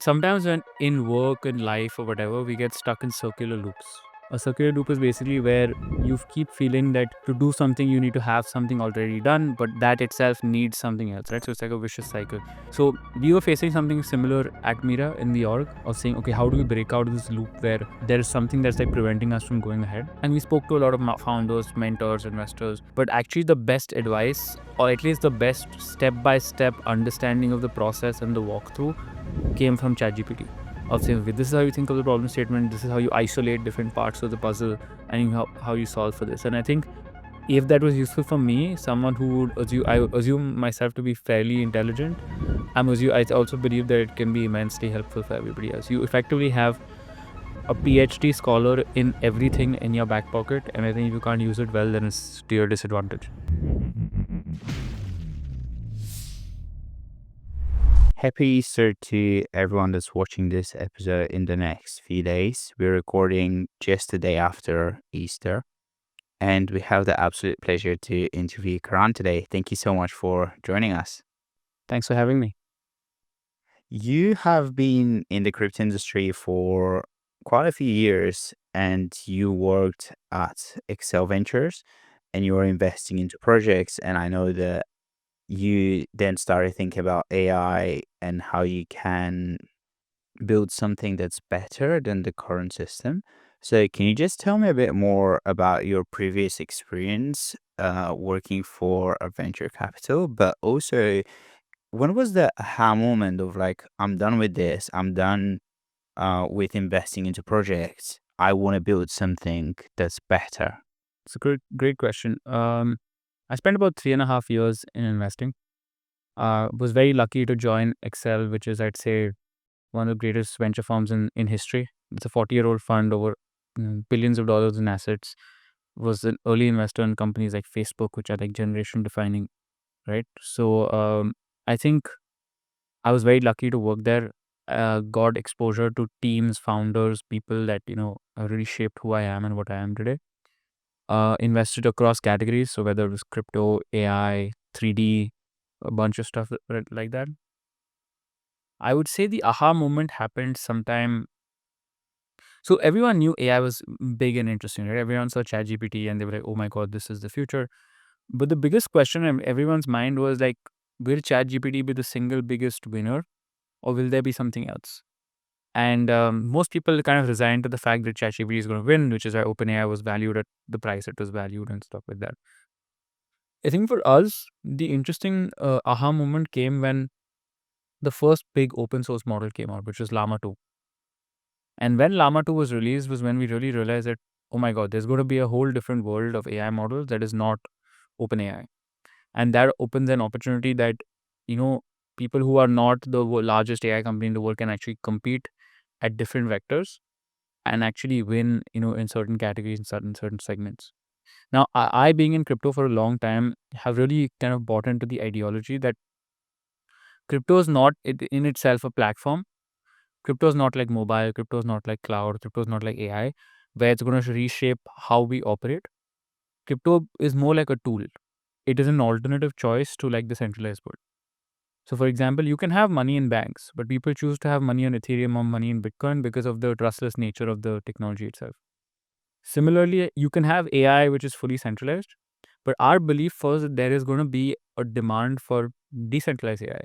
sometimes when in work and life or whatever, we get stuck in circular loops. A circular loop is basically where you keep feeling that to do something you need to have something already done, but that itself needs something else, right? So it's like a vicious cycle. So we were facing something similar at Mira in the org of saying, okay, how do we break out of this loop where there is something that's like preventing us from going ahead? And we spoke to a lot of founders, mentors, investors, but actually the best advice, or at least the best step-by-step understanding of the process and the walkthrough, came from ChatGPT. Of saying, okay, this is how you think of the problem statement, this is how you isolate different parts of the puzzle, and how you solve for this. And I think if that was useful for me, someone who would I assume myself to be fairly intelligent, I also believe that it can be immensely helpful for everybody else. You effectively have a PhD scholar in everything in your back pocket, and I think if you can't use it well, then it's to your disadvantage. Happy Easter to everyone that's watching this episode in the next few days. We're recording just the day after Easter, and we have the absolute pleasure to interview Karan today. Thank you so much for joining us. Thanks for having me. You have been in the crypto industry for quite a few years, and you worked at Excel Ventures, and you were investing into projects. And I know that you then started thinking about AI and how you can build something that's better than the current system. So, can you just tell me a bit more about your previous experience working for a venture capital? But also, when was the aha moment of like, I'm done with this, I'm done with investing into projects, I want to build something that's better? It's a great question. I spent about 3.5 years in investing. Was very lucky to join Excel, which is, I'd say, one of the greatest venture firms in history. It's a 40-year-old fund, over billions of dollars in assets. Was an early investor in companies like Facebook, which are like generation defining, right? So I think I was very lucky to work there. Got exposure to teams, founders, people that really shaped who I am and what I am today. Invested across categories, so whether it was crypto, AI, 3D, a bunch of stuff like that. I would say the aha moment happened sometime. So everyone knew AI was big and interesting, right? Everyone saw ChatGPT and they were like, "Oh my god, this is the future." But the biggest question in everyone's mind was like, will ChatGPT be the single biggest winner, or will there be something else? And most people kind of resigned to the fact that ChatGPT is going to win, which is why OpenAI was valued at the price it was valued and stuff like that. I think for us, the interesting aha moment came when the first big open source model came out, which was Llama 2. And when Llama 2 was released was when we really realized that, oh my God, there's going to be a whole different world of AI models that is not OpenAI. And that opens an opportunity that, you know, people who are not the largest AI company in the world can actually compete at different vectors and actually win, in certain categories and certain segments. Now, I being in crypto for a long time, have really kind of bought into the ideology that crypto is not in itself a platform. Crypto is not like mobile, crypto is not like cloud, crypto is not like AI, where it's going to reshape how we operate. Crypto is more like a tool. It is an alternative choice to like the centralized world. So, for example, you can have money in banks, but people choose to have money on Ethereum or money in Bitcoin because of the trustless nature of the technology itself. Similarly, you can have AI, which is fully centralized, but our belief was that there is going to be a demand for decentralized AI,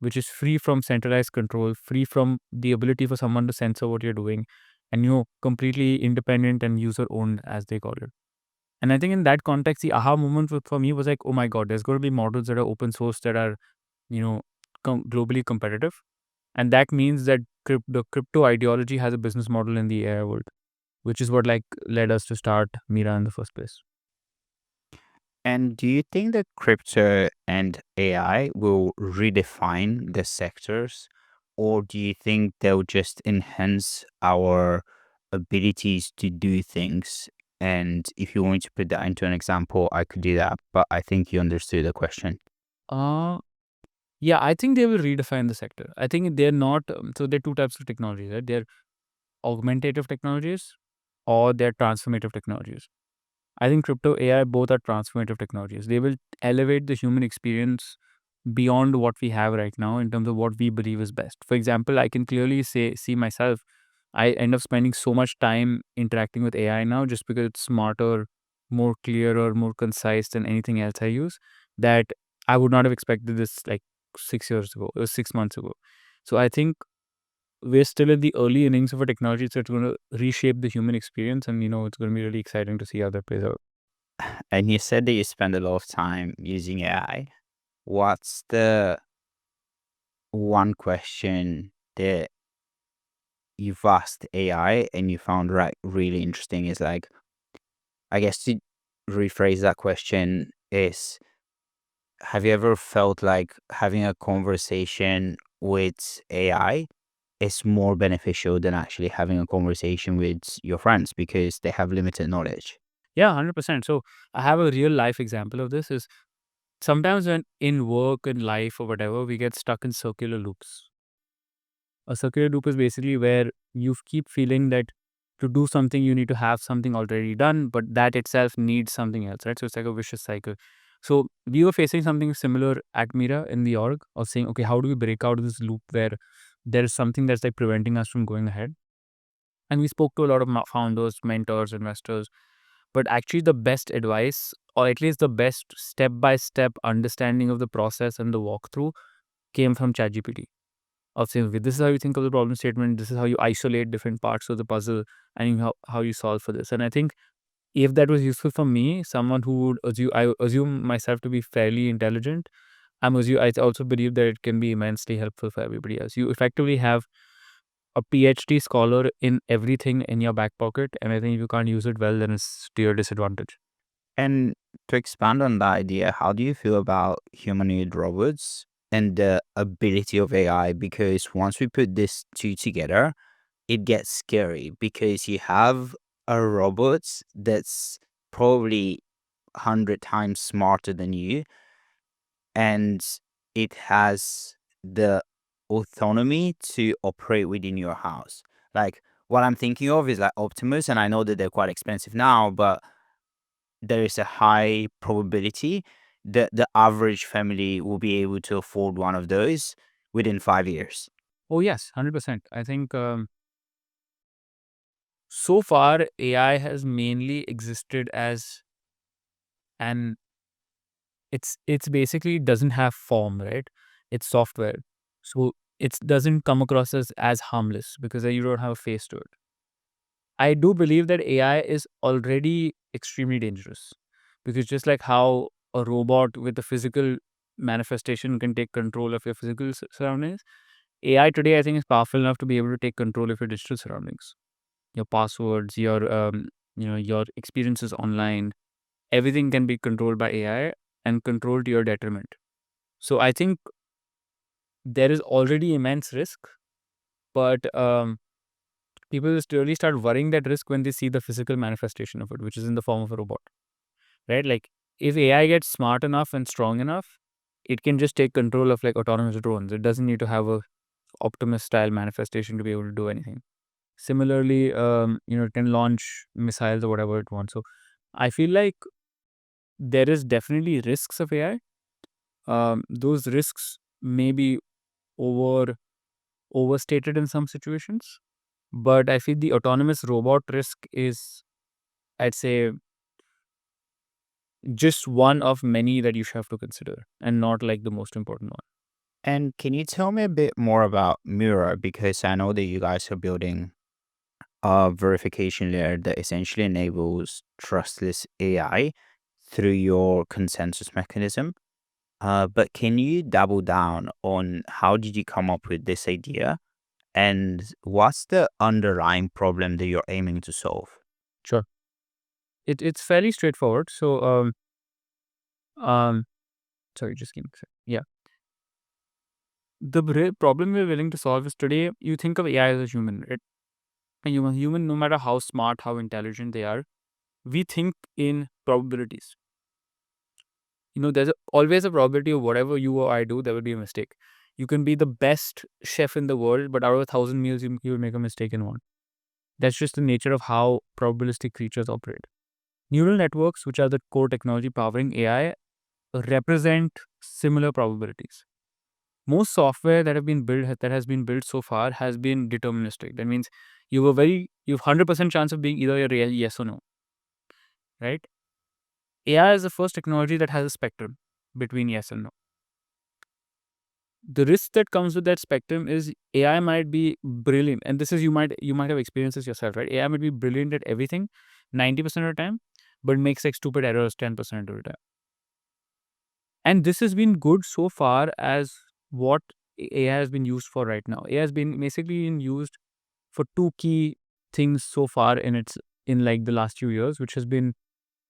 which is free from centralized control, free from the ability for someone to censor what you're doing, and completely independent and user owned, as they call it. And I think in that context, the aha moment for me was like, oh my God, there's going to be models that are open source that are, you know, globally competitive. And that means that the crypto ideology has a business model in the AI world, which is what like led us to start Mira in the first place. And do you think that crypto and AI will redefine the sectors, or do you think they'll just enhance our abilities to do things? And if you want to put that into an example, I could do that, but I think you understood the question. Uh, yeah, I think they will redefine the sector. I think they're not, so there are two types of technologies, right? They're augmentative technologies or they're transformative technologies. I think crypto AI both are transformative technologies. They will elevate the human experience beyond what we have right now in terms of what we believe is best. For example, I can clearly see myself, I end up spending so much time interacting with AI now just because it's smarter, more clearer, more concise than anything else I use, that I would not have expected this like 6 years ago or 6 months ago. So I think we're still in the early innings of a technology, so it's going to reshape the human experience, and it's going to be really exciting to see how that plays out. And you said that you spend a lot of time using AI. What's the one question that you've asked AI and you found really interesting? Is like, I guess to rephrase that question is, have you ever felt like having a conversation with AI is more beneficial than actually having a conversation with your friends because they have limited knowledge? Yeah, 100%. So I have a real life example of this. Is sometimes when in work and life or whatever, we get stuck in circular loops. A circular loop is basically where you keep feeling that to do something, you need to have something already done, but that itself needs something else, right? So it's like a vicious cycle. So we were facing something similar at Mira in the org of saying, okay, how do we break out of this loop where there is something that's like preventing us from going ahead? And we spoke to a lot of founders, mentors, investors, but actually the best advice, or at least the best step by step understanding of the process and the walkthrough, came from ChatGPT. Of saying, okay, this is how you think of the problem statement, this is how you isolate different parts of the puzzle, and how you solve for this. And I think if that was useful for me, someone who would I assume myself to be fairly intelligent, I also believe that it can be immensely helpful for everybody else. You effectively have a PhD scholar in everything in your back pocket, and I think if you can't use it well, then it's to your disadvantage. And to expand on that idea, how do you feel about humanoid robots and the ability of AI? Because once we put these two together, it gets scary because you have a robot that's probably 100 times smarter than you, and it has the autonomy to operate within your house. Like, what I'm thinking of is like Optimus, and I know that they're quite expensive now, but there is a high probability that the average family will be able to afford one of those within 5 years. Oh yes, 100%. I think so far AI has mainly existed as an it's basically doesn't have form, right? It's software. So it doesn't come across as harmless because you don't have a face to it. I do believe that AI is already extremely dangerous because just like how a robot with a physical manifestation can take control of your physical surroundings, AI today I think is powerful enough to be able to take control of your digital surroundings, your passwords, your experiences online. Everything can be controlled by AI and controlled to your detriment. So I think there is already immense risk, but people just really start worrying that risk when they see the physical manifestation of it, which is in the form of a robot, right? Like if AI gets smart enough and strong enough, it can just take control of like autonomous drones. It doesn't need to have a Optimus style manifestation to be able to do anything. Similarly, it can launch missiles or whatever it wants. So I feel like there is definitely risks of AI. Those risks may be overstated in some situations. But I feel the autonomous robot risk is, I'd say, just one of many that you should have to consider and not like the most important one. And can you tell me a bit more about Mira? Because I know that you guys are building a verification layer that essentially enables trustless AI through your consensus mechanism. But can you double down on how did you come up with this idea and what's the underlying problem that you're aiming to solve? Sure. It's fairly straightforward. So, um, sorry, just give me a sec. Yeah. The problem we're willing to solve is today, you think of AI as a human, right? A human, no matter how smart, how intelligent they are, we think in probabilities. There's always a probability of whatever you or I do, there will be a mistake. You can be the best chef in the world, but out of 1,000 meals, you will make a mistake in one. That's just the nature of how probabilistic creatures operate. Neural networks, which are the core technology powering AI, represent similar probabilities. Most software that has been built so far has been deterministic. That means you've 100% chance of being either a real yes or no, right? AI is the first technology that has a spectrum between yes and no. The risk that comes with that spectrum is AI might be brilliant, and this is you might have experienced this yourself, right? AI might be brilliant at everything 90% of the time, but makes like stupid errors 10% of the time. And this has been good so far as what AI has been used for right now. AI has been basically been used for two key things so far in like the last few years, which has been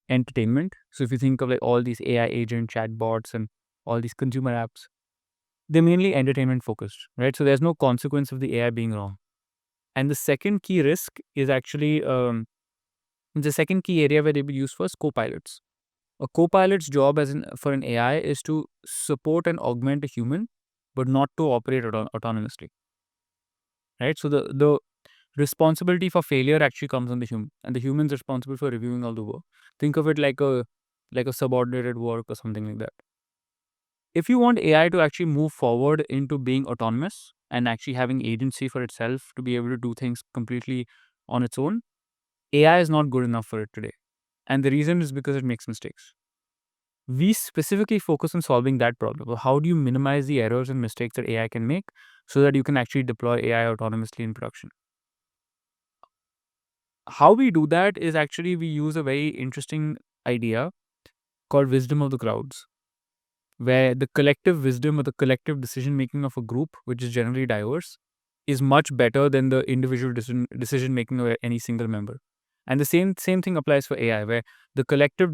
entertainment. So if you think of like all these AI agent chatbots and all these consumer apps, they're mainly entertainment focused, right? So there's no consequence of the AI being wrong. And the second key risk is actually the second key area where they be used for is co-pilots. A co-pilot's job for an AI is to support and augment a human, but not to operate autonomously, right? So the responsibility for failure actually comes on the human, and the human's responsible for reviewing all the work. Think of it like a subordinated work or something like that. If you want AI to actually move forward into being autonomous and actually having agency for itself to be able to do things completely on its own, AI is not good enough for it today. And the reason is because it makes mistakes. We specifically focus on solving that problem. How do you minimize the errors and mistakes that AI can make so that you can actually deploy AI autonomously in production? How we do that is actually we use a very interesting idea called wisdom of the crowds, where the collective wisdom or the collective decision making of a group, which is generally diverse, is much better than the individual decision making of any single member. And the same thing applies for AI, where the collective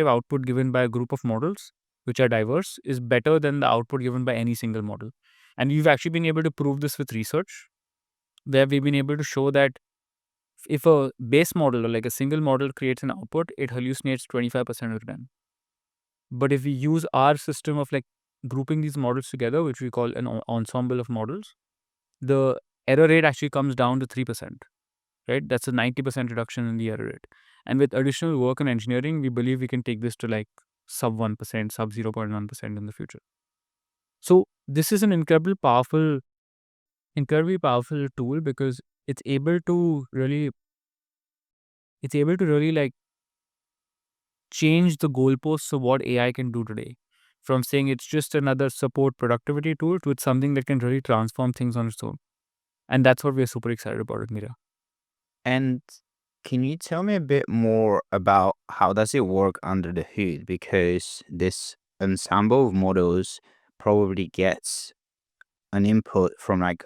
output given by a group of models, which are diverse, is better than the output given by any single model. And we've actually been able to prove this with research, where we've been able to show that if a base model or like a single model creates an output, it hallucinates 25% of the time. But if we use our system of like grouping these models together, which we call an ensemble of models, the error rate actually comes down to 3%, right? That's a 90% reduction in the error rate. And with additional work and engineering, we believe we can take this to like sub 1%, sub 0.1% in the future. So this is an incredibly powerful tool because it's able to really like change the goalposts of what AI can do today. From saying it's just another support productivity tool to it's something that can really transform things on its own. And that's what we're super excited about at Mira. And can you tell me a bit more about how does it work under the hood? Because this ensemble of models probably gets an input from like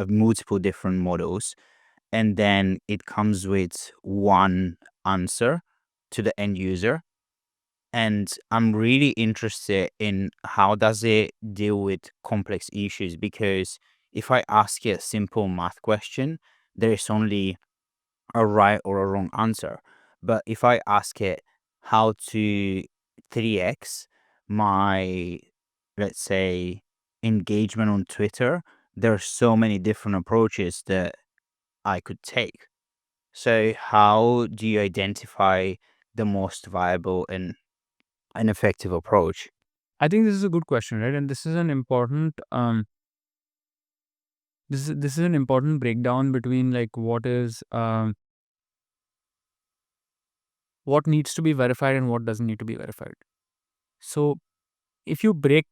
multiple different models, and then it comes with one answer to the end user. And I'm really interested in how does it deal with complex issues, because if I ask you a simple math question, there is only a right or a wrong answer. But if I ask it how to 3x my, let's say, engagement on Twitter, there are so many different approaches that I could take. So, how do you identify the most viable and an effective approach? I think this is a good question, right? And this is an important breakdown between like what needs to be verified and what doesn't need to be verified. So if you break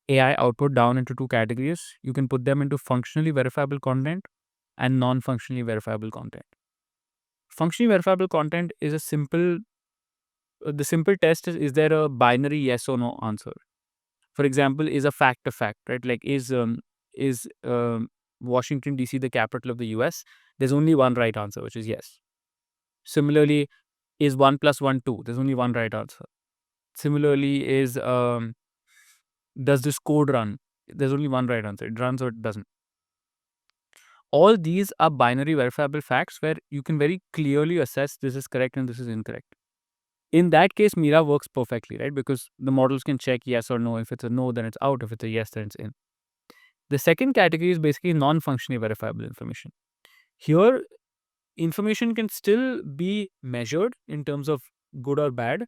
AI output down into two categories, you can put them into functionally verifiable content and non-functionally verifiable content. Functionally verifiable content is the simple test is there a binary yes or no answer? For example, is a fact a fact, right? Like is Washington DC the capital of the US? There's only one right answer, which is yes. Similarly, is 1 + 1 2? There's only one right answer. Similarly, is does this code run? There's only one right answer. It runs or it doesn't. All these are binary verifiable facts where you can very clearly assess this is correct and this is incorrect. In that case, Mira works perfectly, right? Because the models can check yes or no. If it's a no, then it's out. If it's a yes, then it's in. The second category is basically non-functionally verifiable information. Here, information can still be measured in terms of good or bad,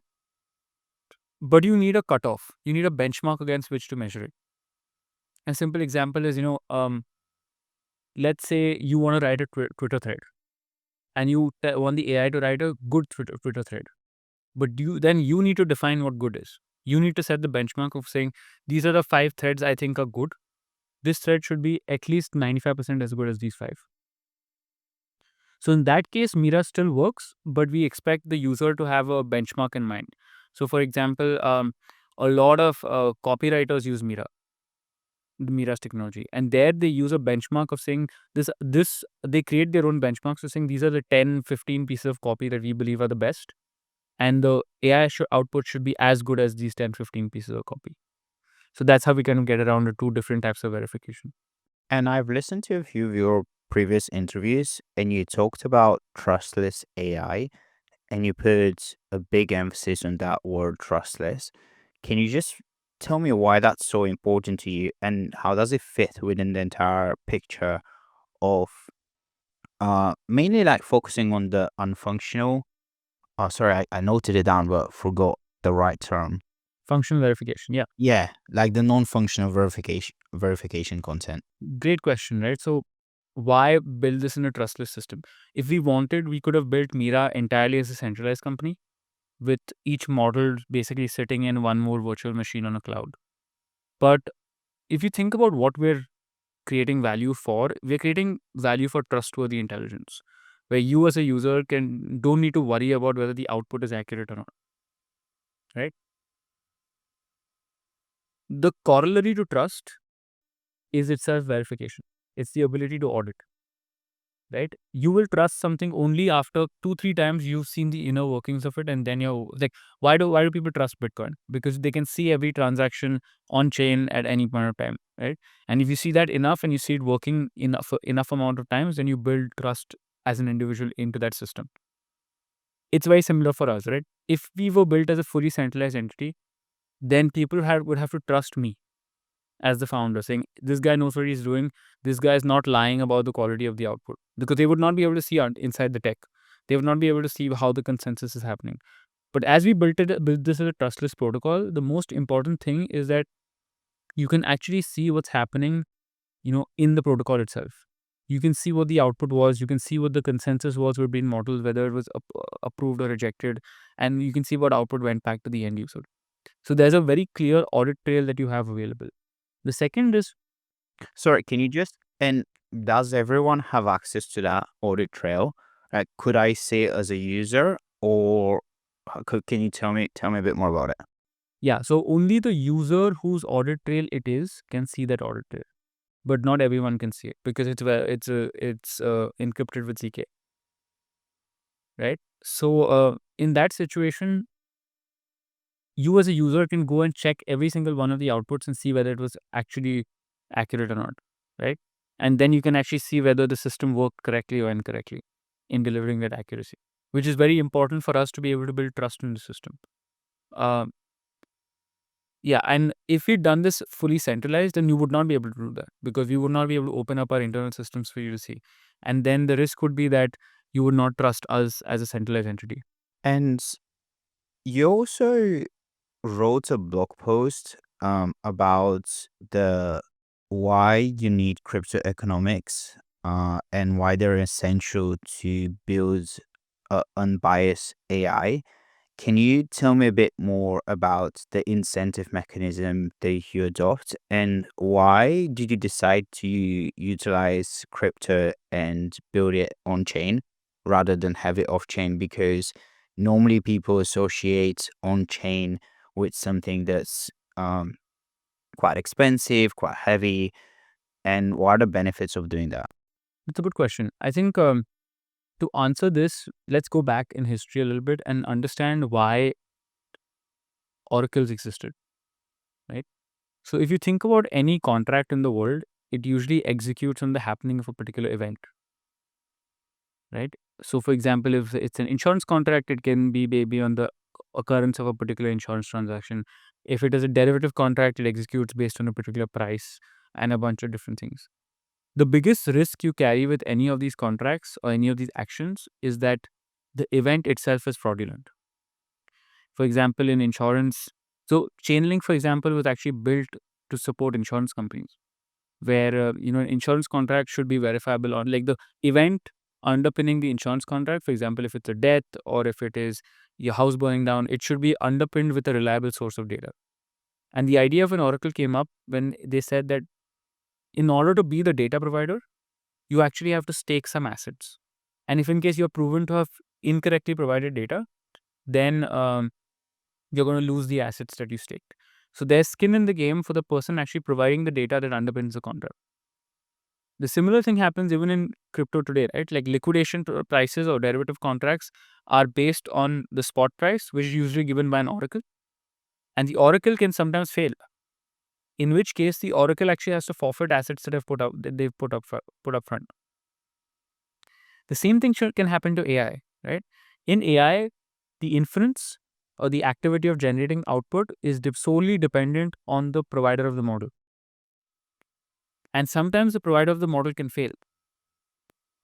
but you need a cutoff. You need a benchmark against which to measure it. A simple example is, let's say you want to write a Twitter thread, and you want the AI to write a good Twitter thread. But you need to define what good is. You need to set the benchmark of saying, these are the 5 threads I think are good. This thread should be at least 95% as good as these 5. So in that case, Mira still works, but we expect the user to have a benchmark in mind. So for example, a lot of copywriters use Mira's technology, and there they use a benchmark of saying this. They create their own benchmarks of saying these are the 10, 15 pieces of copy that we believe are the best, and the AI output should be as good as these 10, 15 pieces of copy. So that's how we kind of get around the 2 different types of verification. And I've listened to a few of your previous interviews, and you talked about trustless AI, and you put a big emphasis on that word trustless. Can you just tell me why that's so important to you, and how does it fit within the entire picture of mainly like focusing on the unfunctional? Oh, sorry, I noted it down but forgot the right term. Functional verification. Yeah. Yeah, like the non-functional verification content. Great question, right? So why build this in a trustless system? If we wanted, we could have built Mira entirely as a centralized company with each model basically sitting in one more virtual machine on a cloud. But if you think about what we're creating value for, we're creating value for trustworthy intelligence, where you as a user don't need to worry about whether the output is accurate or not, right? The corollary to trust is itself verification. It's the ability to audit, right? You will trust something only after 2-3 times you've seen the inner workings of it, and then you're like, why do people trust Bitcoin? Because they can see every transaction on chain at any point of time, right? And if you see that enough and you see it working enough amount of times, then you build trust as an individual into that system. It's very similar for us, right? If we were built as a fully centralized entity, then people would have to trust me as the founder, saying this guy knows what he's doing. This guy is not lying about the quality of the output, because they would not be able to see inside the tech. They would not be able to see how the consensus is happening. But as we built this as a trustless protocol, the most important thing is that you can actually see what's happening, in the protocol itself. You can see what the output was. You can see what the consensus was with being modeled, whether it was approved or rejected, and you can see what output went back to the end user. So there's a very clear audit trail that you have available. The second is, Sorry, can you just, and does everyone have access to that audit trail? Could I say it as a user, or can you tell me a bit more about it? yeah, so only the user whose audit trail it is can see that audit trail, but not everyone can see it because it's encrypted with ZK, right? So in that situation, you as a user can go and check every single one of the outputs and see whether it was actually accurate or not, right? And then you can actually see whether the system worked correctly or incorrectly in delivering that accuracy, which is very important for us to be able to build trust in the system. Um, Yeah, and if we'd done this fully centralized, then you would not be able to do that, because we would not be able to open up our internal systems for you to see. And then the risk would be that you would not trust us as a centralized entity. And you also wrote a blog post about the why you need crypto economics and why they're essential to build unbiased AI. Can you tell me a bit more about the incentive mechanism that you adopt, and why did you decide to utilize crypto and build it on chain rather than have it off chain? Because normally people associate on chain with something that's quite expensive, quite heavy. And what are the benefits of doing that? It's a good question. I think to answer this, let's go back in history a little bit and understand why oracles existed, right? So if you think about any contract in the world, it usually executes on the happening of a particular event, right? So for example, if it's an insurance contract, it can be maybe on the occurrence of a particular insurance transaction. If it is a derivative contract, it executes based on a particular price and a bunch of different things. The biggest risk you carry with any of these contracts or any of these actions is that the event itself is fraudulent. For example, in insurance, So Chainlink, for example, was actually built to support insurance companies, where an insurance contract should be verifiable on, like, the event underpinning the insurance contract. For example, if it's a death or if it is your house burning down, it should be underpinned with a reliable source of data. And the idea of an oracle came up when they said that in order to be the data provider, you actually have to stake some assets. And if in case you're proven to have incorrectly provided data, then you're going to lose the assets that you staked. So there's skin in the game for the person actually providing the data that underpins the contract. The similar thing happens even in crypto today, right? Like liquidation prices or derivative contracts are based on the spot price, which is usually given by an oracle. And the oracle can sometimes fail, in which case the oracle actually has to forfeit assets that they've put up front. The same thing can happen to AI, right? In AI, the inference or the activity of generating output is solely dependent on the provider of the model. And sometimes the provider of the model can fail,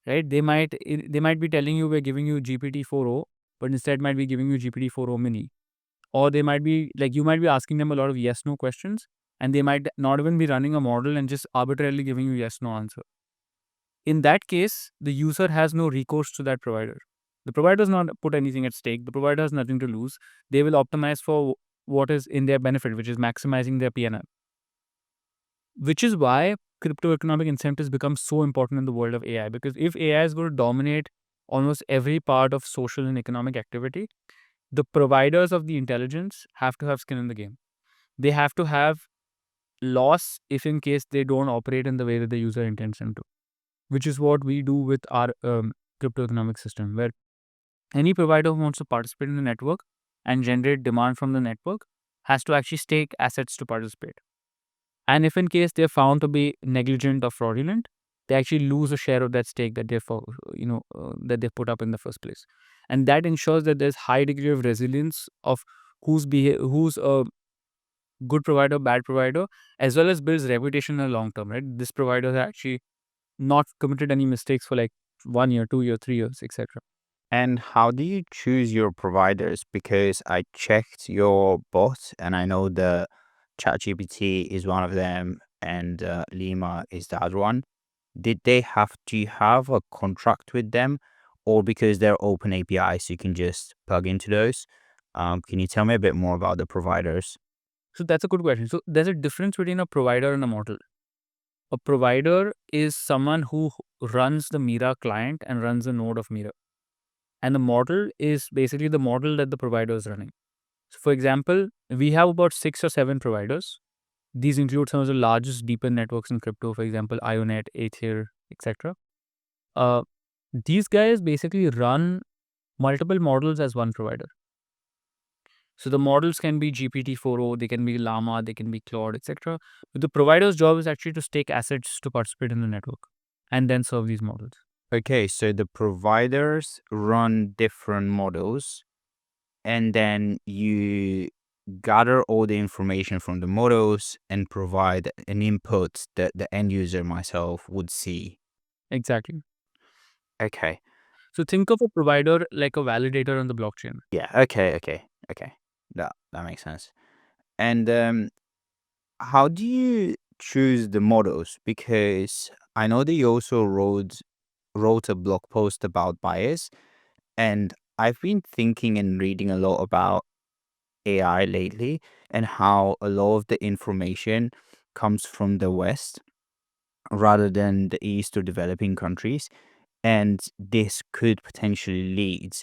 right? They might be telling you we're giving you GPT-4o, but instead might be giving you GPT-4o mini. Or they might be like, you might be asking them a lot of yes no questions, and they might not even be running a model and just arbitrarily giving you yes no answer. In that case, the user has no recourse to that provider. The provider does not put anything at stake. The provider has nothing to lose. They will optimize for what is in their benefit, which is maximizing their PNL. Which is why crypto economic incentives become so important in the world of AI. Because if AI is going to dominate almost every part of social and economic activity, the providers of the intelligence have to have skin in the game. They have to have loss if in case they don't operate in the way that the user intends them to, which is what we do with our crypto economic system, where any provider who wants to participate in the network and generate demand from the network has to actually stake assets to participate. And if in case they're found to be negligent or fraudulent, they actually lose a share of that stake that that they put up in the first place. And that ensures that there's high degree of resilience of who's a good provider, bad provider, as well as builds reputation in the long term, right? This provider has actually not committed any mistakes for like 1 year, 2 year, 3 years, etc. And how do you choose your providers? Because I checked your bot and I know the ChatGPT is one of them and Lima is the other one. Do you have a contract with them, or because they're open APIs, you can just plug into those? Can you tell me a bit more about the providers? So that's a good question. So there's a difference between a provider and a model. A provider is someone who runs the Mira client and runs a node of Mira. And the model is basically the model that the provider is running. So for example, we have about 6 or 7 providers. These include some of the largest deeper networks in crypto, for example, Ionet, Aether, etc. Uh, these guys basically run multiple models as one provider. So the models can be GPT-4o, they can be Llama, they can be Claude, etc. But the provider's job is actually to stake assets to participate in the network and then serve these models. Okay, so the providers run different models, and then you gather all the information from the models and provide an input that the end user myself would see. Exactly. Okay. So think of a provider like a validator on the blockchain. Yeah. Okay. That makes sense. And how do you choose the models? Because I know that you also wrote a blog post about bias, and I've been thinking and reading a lot about AI lately and how a lot of the information comes from the West rather than the East or developing countries. And this could potentially lead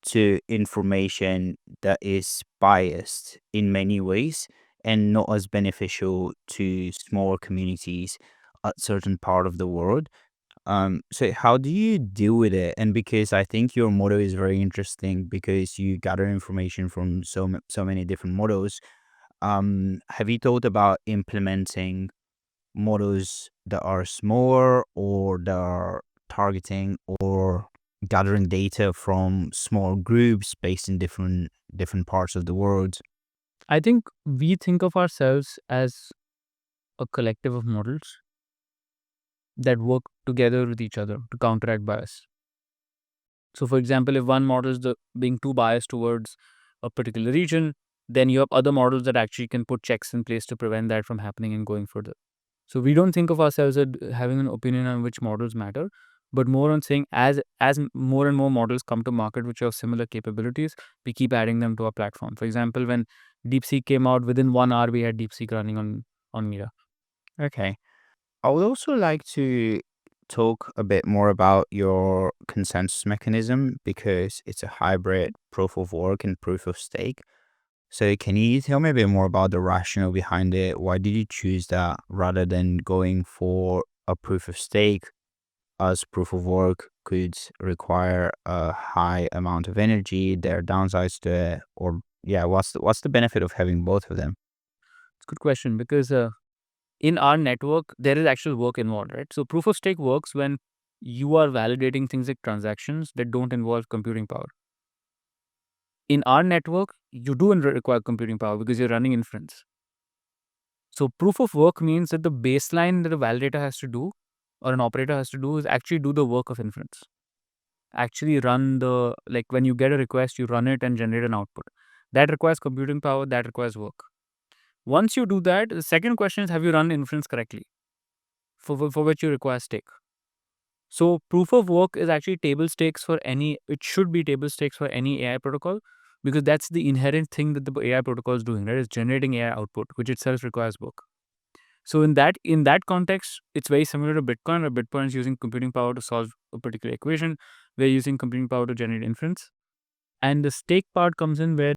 to information that is biased in many ways and not as beneficial to small communities at certain part of the world. So how do you deal with it? And because I think your model is very interesting because you gather information from so many different models. Have you thought about implementing models that are smaller or that are targeting or gathering data from small groups based in different parts of the world? I think we think of ourselves as a collective of models that work together with each other to counteract bias. So, for example, if one model is being too biased towards a particular region, then you have other models that actually can put checks in place to prevent that from happening and going further. So we don't think of ourselves as having an opinion on which models matter, but more on saying as more and more models come to market which have similar capabilities, we keep adding them to our platform. For example, when DeepSeek came out, within 1 hour we had DeepSeek running on Mira. Okay. I would also like to talk a bit more about your consensus mechanism because it's a hybrid proof of work and proof of stake. So, can you tell me a bit more about the rationale behind it? Why did you choose that rather than going for a proof of stake, as proof of work could require a high amount of energy? There are downsides to it, or yeah, what's the benefit of having both of them? It's a good question because in our network, there is actual work involved, right? So proof of stake works when you are validating things like transactions that don't involve computing power. In our network, you do require computing power because you're running inference. So proof of work means that the baseline that a validator has to do or an operator has to do is actually do the work of inference. Actually run like when you get a request, you run it and generate an output. That requires computing power, that requires work. Once you do that, the second question is, have you run inference correctly? For which you require stake. So proof of work is actually table stakes for it should be table stakes for any AI protocol because that's the inherent thing that the AI protocol is doing, right? It's generating AI output, which itself requires work. So in that context, it's very similar to Bitcoin, where Bitcoin is using computing power to solve a particular equation. We're using computing power to generate inference. And the stake part comes in where